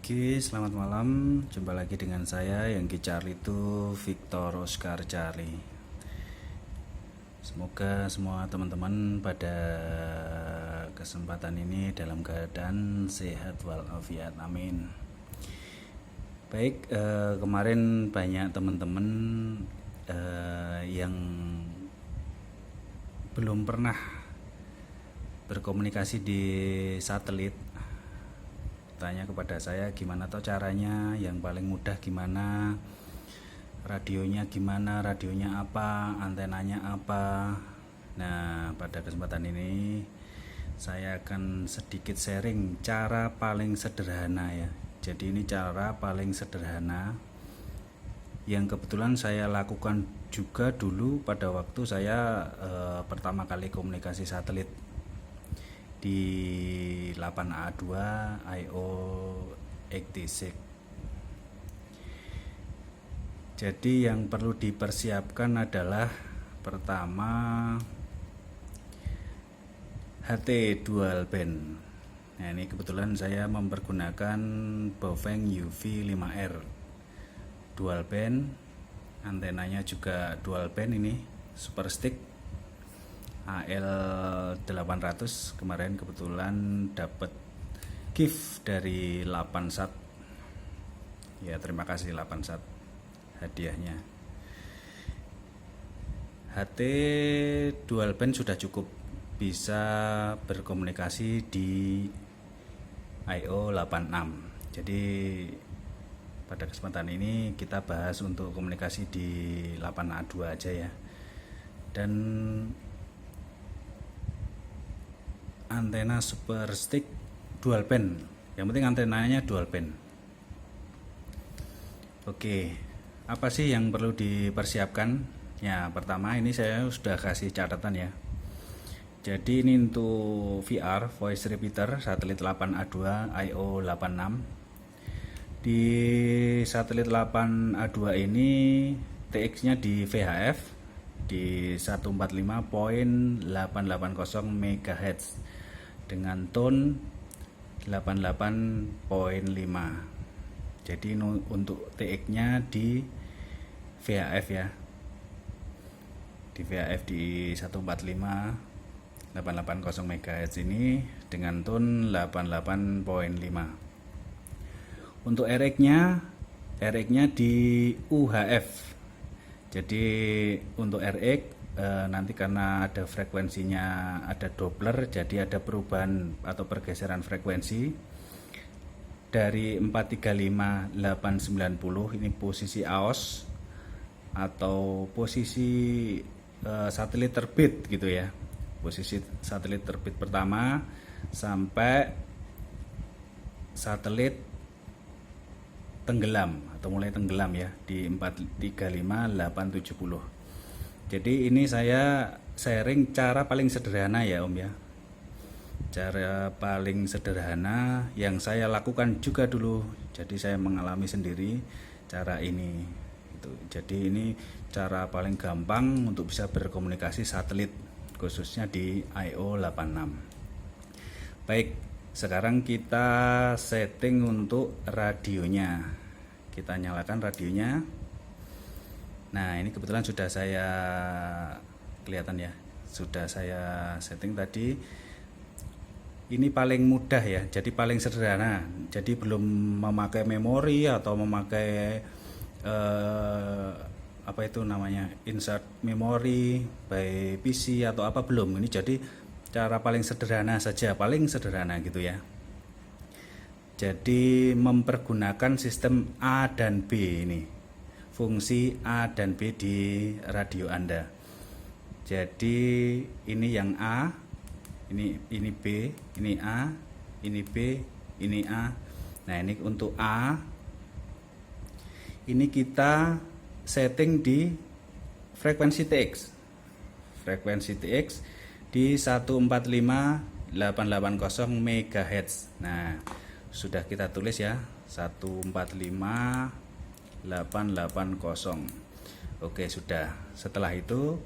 Oke, selamat malam. Jumpa lagi dengan saya yang Charlie itu Victor Oscar Charlie. Semoga semua teman-teman pada kesempatan ini dalam keadaan sehat walafiat. Amin. Baik, kemarin banyak teman-teman yang belum pernah berkomunikasi di satelit tanya kepada saya gimana toh caranya, yang paling mudah gimana, radionya apa, antenanya apa. Nah, pada kesempatan ini saya akan sedikit sharing cara paling sederhana ya. Jadi ini cara paling sederhana yang kebetulan saya lakukan juga dulu pada waktu saya pertama kali komunikasi satelit di 8A2 IO 86. Jadi yang perlu dipersiapkan adalah pertama HT dual band. Nah, ini kebetulan saya mempergunakan Baofeng UV5R dual band, antenanya juga dual band, ini super stick AL800. Kemarin kebetulan dapat gift dari 8sat ya, terima kasih 8sat hadiahnya. HT dual band sudah cukup bisa berkomunikasi di IO86. Jadi pada kesempatan ini kita bahas untuk komunikasi di 8A2 aja ya. Dan antena super stick dual band, yang penting antenanya dual band. Oke, apa sih yang perlu dipersiapkan? Ya, pertama ini saya sudah kasih catatan ya. Jadi ini untuk VR voice repeater satelit 8A2 IO86. Di satelit 8A2 ini TX nya di VHF di 145.880 MHz dengan tone 88.5. Jadi untuk TX-nya di VHF ya. Di VHF di 145.880 MHz ini dengan tone 88.5. Untuk RX-nya di UHF. Jadi untuk RX nanti karena ada frekuensinya, ada Doppler, jadi ada perubahan atau pergeseran frekuensi dari 435890, ini posisi AOS atau posisi satelit terbit gitu ya, posisi satelit terbit pertama sampai satelit tenggelam atau mulai tenggelam ya di 435870. Jadi ini saya sharing cara paling sederhana ya Om ya. Cara paling sederhana yang saya lakukan juga dulu. Jadi saya mengalami sendiri cara ini. Jadi ini cara paling gampang untuk bisa berkomunikasi satelit khususnya di IO86. Baik, sekarang kita setting untuk radionya. Kita nyalakan radionya. Nah, ini kebetulan sudah saya kelihatan ya, sudah saya setting tadi. Ini paling mudah ya, jadi paling sederhana. Jadi belum memakai memori atau memakai apa itu namanya, insert memori by PC atau apa, belum. Ini jadi cara paling sederhana saja, paling sederhana gitu ya. Jadi mempergunakan sistem A dan B ini. Fungsi A dan B di radio Anda. Jadi ini yang A, ini B, ini A, ini B, ini A. Nah, ini untuk A. Ini kita setting di frekuensi TX. Frekuensi TX di 145.880 MHz. Nah, sudah kita tulis ya, 145.880. Oke, sudah. Setelah itu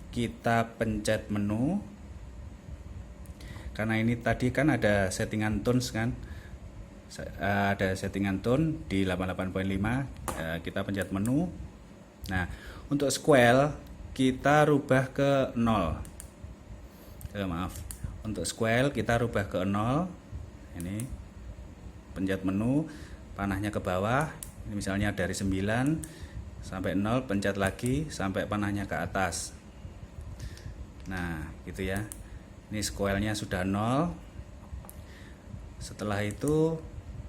kita pencet menu. Karena ini tadi kan ada settingan tones kan, ada settingan tone di 88.5, kita pencet menu. Nah, untuk square kita rubah ke 0. Maaf. Untuk square kita rubah ke 0. Ini pencet menu, panahnya ke bawah. Ini misalnya dari 9 sampai 0, pencet lagi sampai panahnya ke atas. Nah, gitu ya. Ini square-nya sudah 0. Setelah itu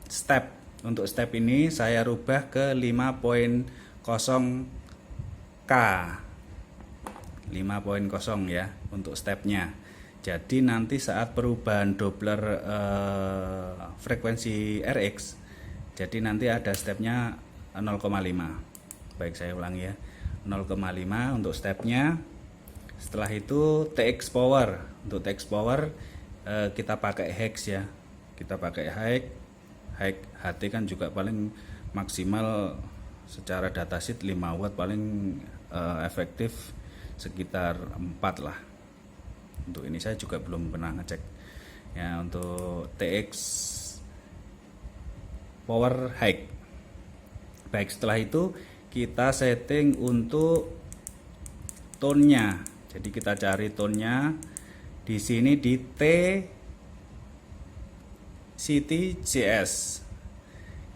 step. Untuk step ini saya rubah ke 5.0K. 5.0 ya untuk stepnya. Jadi nanti saat perubahan Doppler frekuensi RX, jadi nanti ada stepnya 0,5. Baik, saya ulangi ya, 0,5 untuk stepnya. Setelah itu TX power. Untuk TX power kita pakai hex ya, kita pakai hex. HT kan juga paling maksimal secara datasheet 5 watt, paling efektif sekitar 4 lah. Untuk ini saya juga belum pernah ngecek ya. Untuk TX power high. Baik, setelah itu kita setting untuk tone-nya. Jadi kita cari tone-nya di sini di T City CS.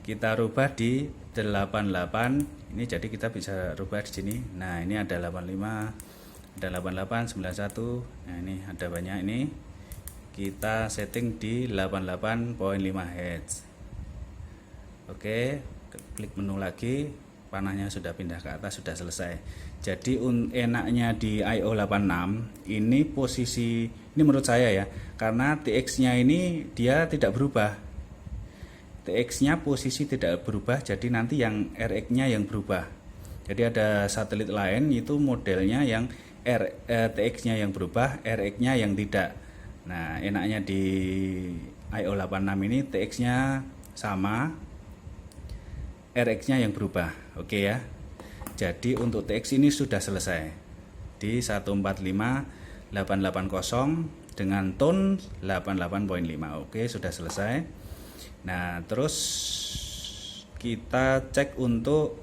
Kita rubah di 88. Ini jadi kita bisa rubah di sini. Nah, ini ada 85, ada 88, 91. Nah, ini ada banyak ini. Kita setting di 88.5 Hz. Oke, klik menu lagi, panahnya sudah pindah ke atas, sudah selesai. Jadi enaknya di IO86 ini posisi, ini menurut saya ya, karena TX-nya ini dia tidak berubah. TX-nya posisi tidak berubah, jadi nanti yang RX-nya yang berubah. Jadi ada satelit lain itu modelnya yang TX-nya yang berubah, RX-nya yang tidak. Nah, enaknya di IO86 ini TX-nya sama, RX-nya yang berubah. Oke ya. Jadi untuk TX ini sudah selesai di 145880 dengan tone 88.5. Oke, sudah selesai. Nah, terus kita cek untuk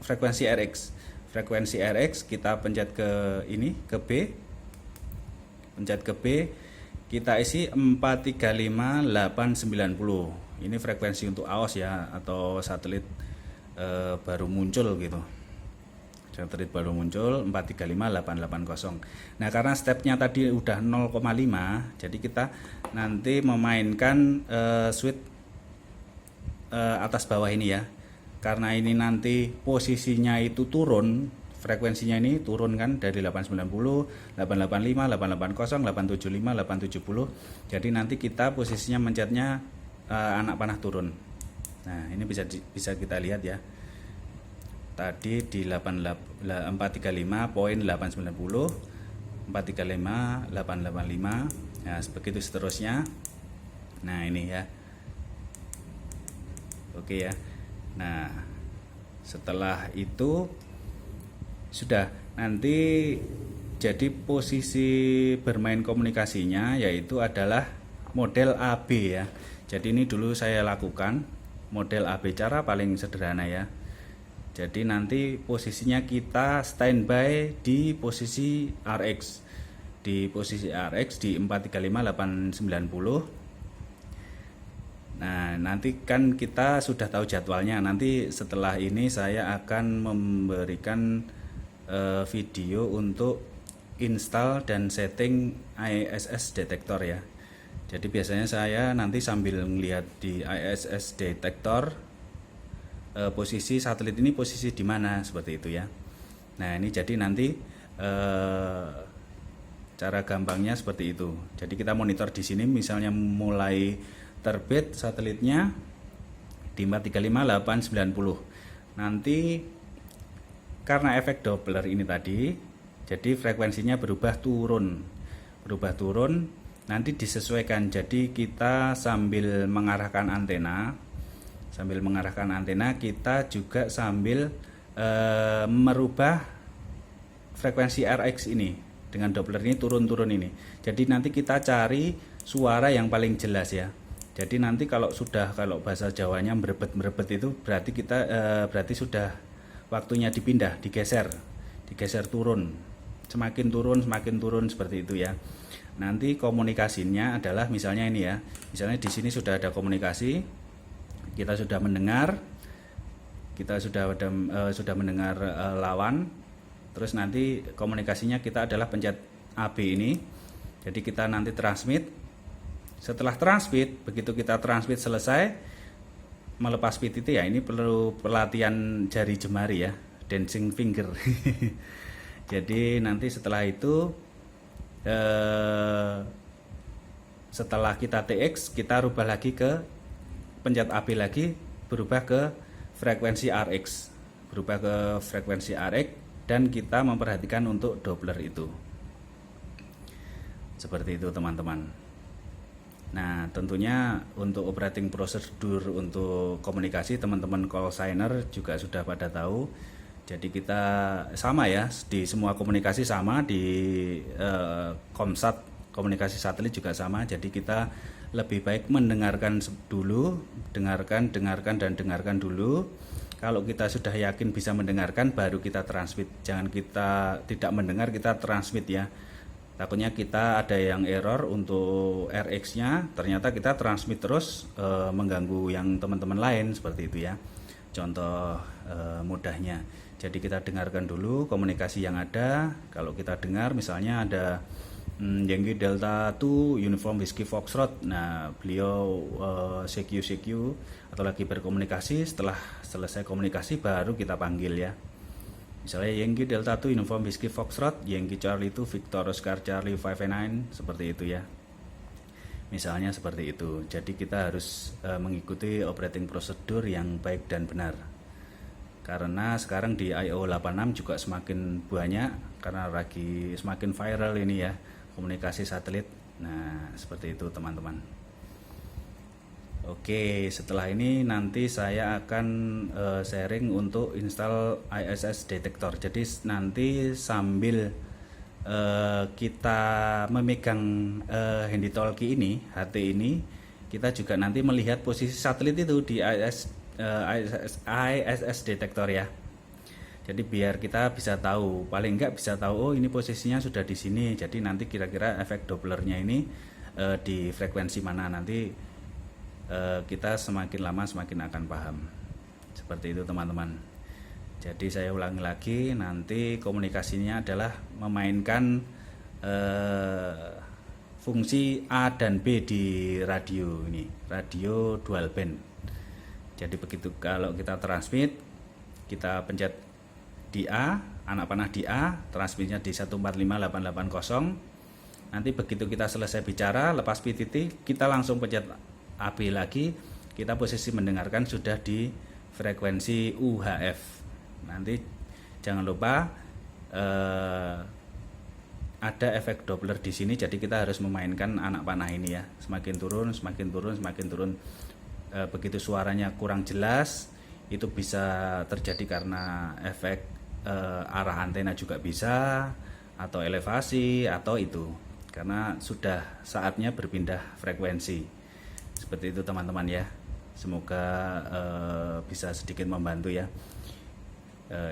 frekuensi RX. Frekuensi RX kita pencet ke ini, ke B. Pencet ke B, kita isi 435890. Ini frekuensi untuk AOS ya, atau satelit baru muncul gitu. Satelit baru muncul 435880. Nah, karena stepnya tadi udah 0,5, jadi kita nanti memainkan switch atas bawah ini ya. Karena ini nanti posisinya itu turun, frekuensinya ini turun kan dari 890, 885, 880, 875, 870. Jadi nanti kita posisinya mencetnya anak panah turun. Nah, ini bisa kita lihat ya. Tadi di 435.890, 435.885. Nah, begitu seterusnya. Nah, ini ya. Oke ya. Nah, setelah itu sudah nanti jadi posisi bermain komunikasinya yaitu adalah model AB ya. Jadi ini dulu saya lakukan model AB, cara paling sederhana ya. Jadi nanti posisinya kita standby di posisi RX. Di posisi RX di 435890. Nah, nanti kan kita sudah tahu jadwalnya. Nanti setelah ini saya akan memberikan video untuk install dan setting ISS detektor ya. Jadi biasanya saya nanti sambil melihat di ISS detektor posisi satelit ini posisi di mana, seperti itu ya. Nah, ini jadi nanti cara gampangnya seperti itu. Jadi kita monitor di sini misalnya mulai terbit satelitnya di 435890. Nanti karena efek Doppler ini tadi, jadi frekuensinya berubah turun. Nanti disesuaikan. Jadi kita sambil mengarahkan antena, kita juga sambil merubah frekuensi RX ini dengan Doppler ini turun ini. Jadi nanti kita cari suara yang paling jelas ya. Jadi nanti kalau bahasa Jawanya merebet itu berarti berarti sudah waktunya dipindah, digeser turun, semakin turun seperti itu ya. Nanti komunikasinya adalah misalnya ini ya, misalnya di sini sudah ada komunikasi, kita sudah mendengar, mendengar lawan, terus nanti komunikasinya kita adalah pencet AB ini. Jadi kita nanti transmit. Setelah transmit, begitu kita transmit selesai, melepas PTT ya, ini perlu pelatihan jari jemari ya, dancing finger. Jadi nanti setelah itu setelah kita TX, kita rubah lagi ke pencet AB lagi, berubah ke frekuensi RX, dan kita memperhatikan untuk Doppler itu. Seperti itu teman-teman. Nah, tentunya untuk operating procedure untuk komunikasi, teman-teman call signer juga sudah pada tahu. Jadi kita sama ya, di semua komunikasi sama, di Komsat komunikasi satelit juga sama. Jadi kita lebih baik mendengarkan dulu, dengarkan dulu. Kalau kita sudah yakin bisa mendengarkan, baru kita transmit. Jangan kita tidak mendengar, kita transmit ya. Takutnya kita ada yang error untuk RX-nya, ternyata kita transmit terus mengganggu yang teman-teman lain seperti itu ya. Contoh mudahnya. Jadi kita dengarkan dulu komunikasi yang ada. Kalau kita dengar misalnya ada Yankee Delta 2 Uniform Whiskey Foxtrot. Nah, beliau CQ atau lagi berkomunikasi. Setelah selesai komunikasi baru kita panggil ya. Misalnya Yankee Delta 2 Uniform Whiskey Foxtrot, Yankee Charlie 2 Victor Oscar Charlie 5 seperti itu ya. Misalnya seperti itu. Jadi kita harus mengikuti operating procedure yang baik dan benar. Karena sekarang di IO86 juga semakin banyak karena lagi semakin viral ini ya, komunikasi satelit. Nah, seperti itu teman-teman. Oke, setelah ini nanti saya akan sharing untuk install ISS detektor. Jadi nanti sambil kita memegang handy talkie ini, HT ini, kita juga nanti melihat posisi satelit itu di ISS detektor ya. Jadi biar kita bisa tahu, paling enggak bisa tahu, oh ini posisinya sudah di sini. Jadi nanti kira-kira efek Dopplernya ini di frekuensi mana, nanti kita semakin lama semakin akan paham. Seperti itu teman-teman. Jadi saya ulangi lagi, nanti komunikasinya adalah memainkan fungsi A dan B di radio ini, radio dual band. Jadi begitu kalau kita transmit, kita pencet di A, anak panah di A, transmitnya di 145880. Nanti begitu kita selesai bicara, lepas PTT, kita langsung pencet AB lagi, kita posisi mendengarkan sudah di frekuensi UHF. Nanti jangan lupa ada efek Doppler di sini, jadi kita harus memainkan anak panah ini ya, semakin turun. Begitu suaranya kurang jelas, itu bisa terjadi karena efek arah antena juga bisa, atau elevasi, atau itu karena sudah saatnya berpindah frekuensi. Seperti itu teman-teman ya, semoga bisa sedikit membantu ya.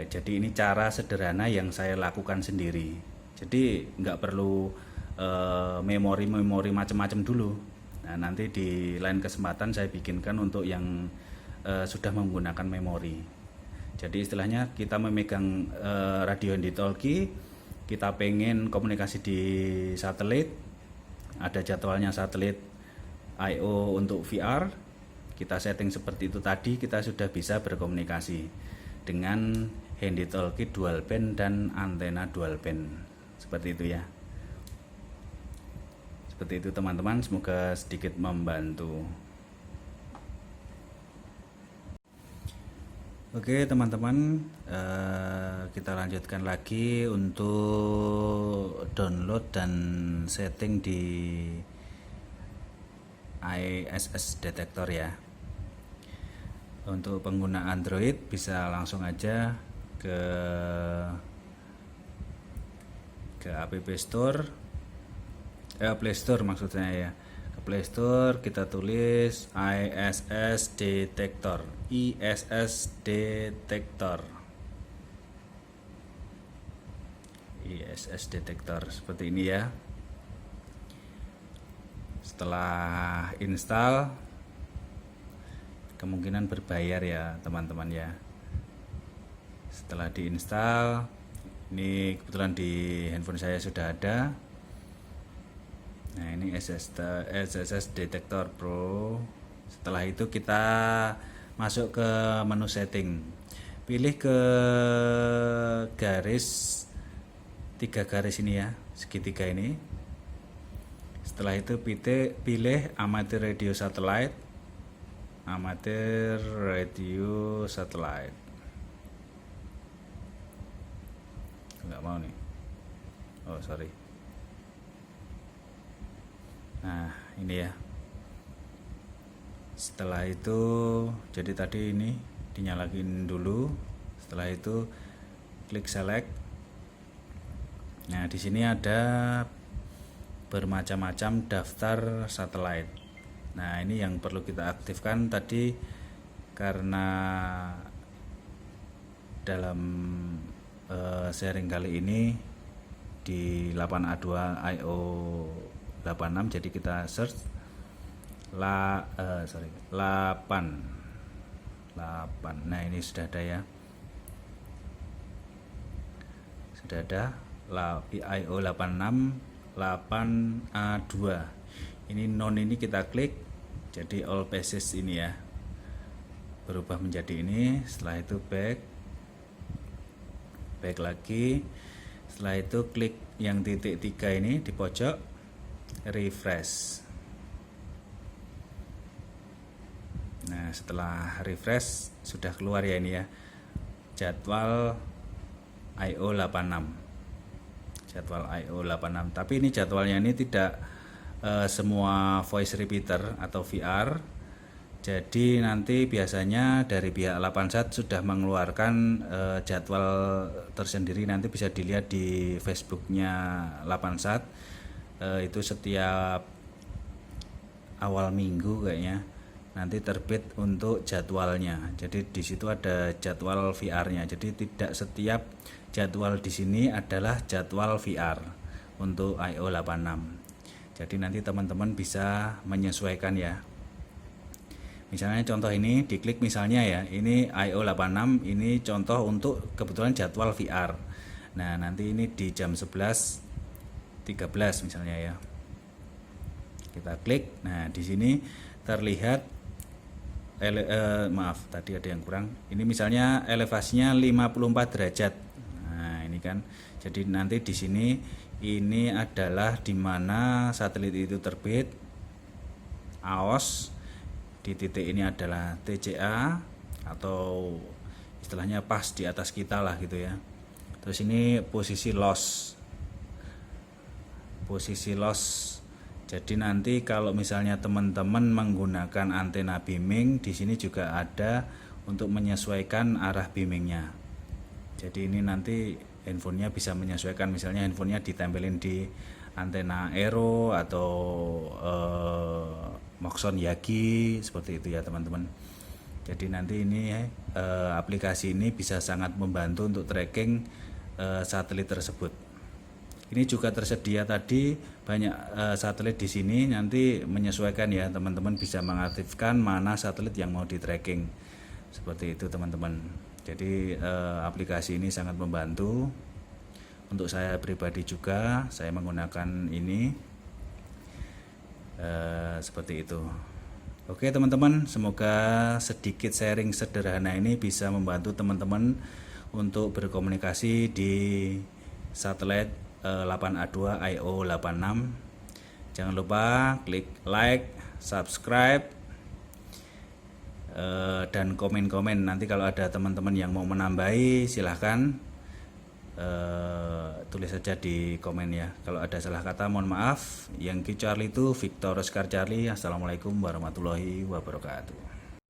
Jadi ini cara sederhana yang saya lakukan sendiri, jadi nggak perlu memori macam-macam dulu. Nah, nanti di lain kesempatan saya bikinkan untuk yang sudah menggunakan memori. Jadi istilahnya kita memegang radio handy talkie, kita pengen komunikasi di satelit, ada jadwalnya satelit IO untuk VR, kita setting seperti itu tadi, kita sudah bisa berkomunikasi dengan handy talkie dual band dan antena dual band. Seperti itu ya. Seperti itu teman-teman, semoga sedikit membantu. Oke teman-teman, kita lanjutkan lagi untuk download dan setting di ISS detektor ya. Untuk pengguna Android bisa langsung aja ke App Store, Play Store maksudnya ya, ke Play Store kita tulis ISS Detector, ISS Detector, ISS Detector seperti ini ya. Setelah install, kemungkinan berbayar ya teman-teman ya. Setelah diinstal, ini kebetulan di handphone saya sudah ada. Nah ini SSS Detector Pro. Setelah itu kita masuk ke menu setting, pilih ke garis 3 garis ini ya, segitiga ini. Setelah itu pilih amatir radio satellite, amatir radio satellite. Nggak mau nih, oh sorry. Nah ini ya. Setelah itu, jadi tadi ini dinyalain dulu. Setelah itu klik select. Nah di sini ada bermacam-macam daftar satelit. Nah ini yang perlu kita aktifkan tadi, karena dalam sharing kali ini di 8A2 IO 86, jadi kita search 8. Nah ini sudah ada ya, sudah ada IO 86 8A2. Ini non, ini kita klik, jadi all pages ini ya, berubah menjadi ini. Setelah itu back lagi. Setelah itu klik yang titik 3 ini di pojok, refresh. Nah setelah refresh sudah keluar ya ini ya, jadwal IO 86, jadwal IO 86. Tapi ini jadwalnya ini tidak semua voice repeater atau VR. Jadi nanti biasanya dari pihak 8sat sudah mengeluarkan jadwal tersendiri, nanti bisa dilihat di Facebooknya 8sat. Itu setiap awal minggu kayaknya nanti terbit untuk jadwalnya. Jadi di situ ada jadwal VR-nya. Jadi tidak setiap jadwal di sini adalah jadwal VR untuk IO 86. Jadi nanti teman-teman bisa menyesuaikan ya. Misalnya contoh ini diklik misalnya ya, ini IO 86, ini contoh untuk kebetulan jadwal VR. Nah nanti ini di jam 11.13 misalnya ya, kita klik. Nah di sini terlihat maaf tadi ada yang kurang, ini misalnya elevasinya 54 derajat. Nah ini kan, jadi nanti di sini ini adalah dimana satelit itu terbit, AOS. Di titik ini adalah TCA, atau istilahnya pas di atas kita lah gitu ya. Terus ini posisi loss, jadi nanti kalau misalnya teman-teman menggunakan antena beaming, di sini juga ada untuk menyesuaikan arah beamingnya. Jadi ini nanti handphonenya bisa menyesuaikan, misalnya handphonenya ditempelin di antena Aero atau Moxon Yagi, seperti itu ya teman-teman. Jadi nanti ini aplikasi ini bisa sangat membantu untuk tracking satelit tersebut. Ini juga tersedia tadi banyak satelit di sini, nanti menyesuaikan ya teman-teman, bisa mengaktifkan mana satelit yang mau di tracking. Seperti itu teman-teman. Jadi aplikasi ini sangat membantu. Untuk saya pribadi juga, saya menggunakan ini seperti itu. Oke teman-teman, semoga sedikit sharing sederhana ini bisa membantu teman-teman untuk berkomunikasi di satelit 8A2 IO 86. Jangan lupa klik like, subscribe, dan komen-komen. Nanti kalau ada teman-teman yang mau menambahi, silahkan tulis saja di komen ya. Kalau ada salah kata mohon maaf. Yang Charlie itu Victor Oscar Charlie. Assalamualaikum warahmatullahi wabarakatuh.